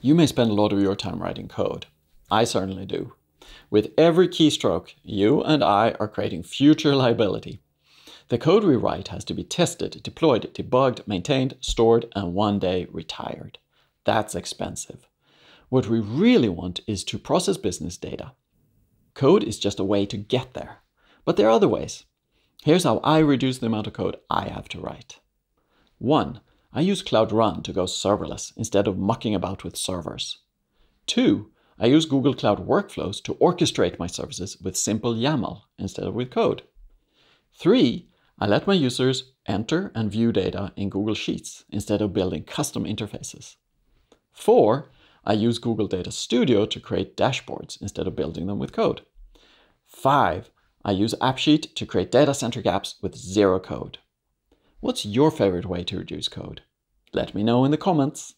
You may spend a lot of your time writing code. I certainly do. With every keystroke, you and I are creating future liability. The code we write has to be tested, deployed, debugged, maintained, stored, and one day retired. That's expensive. What we really want is to process business data. Code is just a way to get there. But there are other ways. Here's how I reduce the amount of code I have to write. 1. I use Cloud Run to go serverless instead of mucking about with servers. 2. I use Google Cloud Workflows to orchestrate my services with simple YAML instead of with code. 3. I let my users enter and view data in Google Sheets instead of building custom interfaces. 4. I use Google Data Studio to create dashboards instead of building them with code. 5. I use AppSheet to create data-centric apps with zero code. What's your favorite way to reduce code? Let me know in the comments.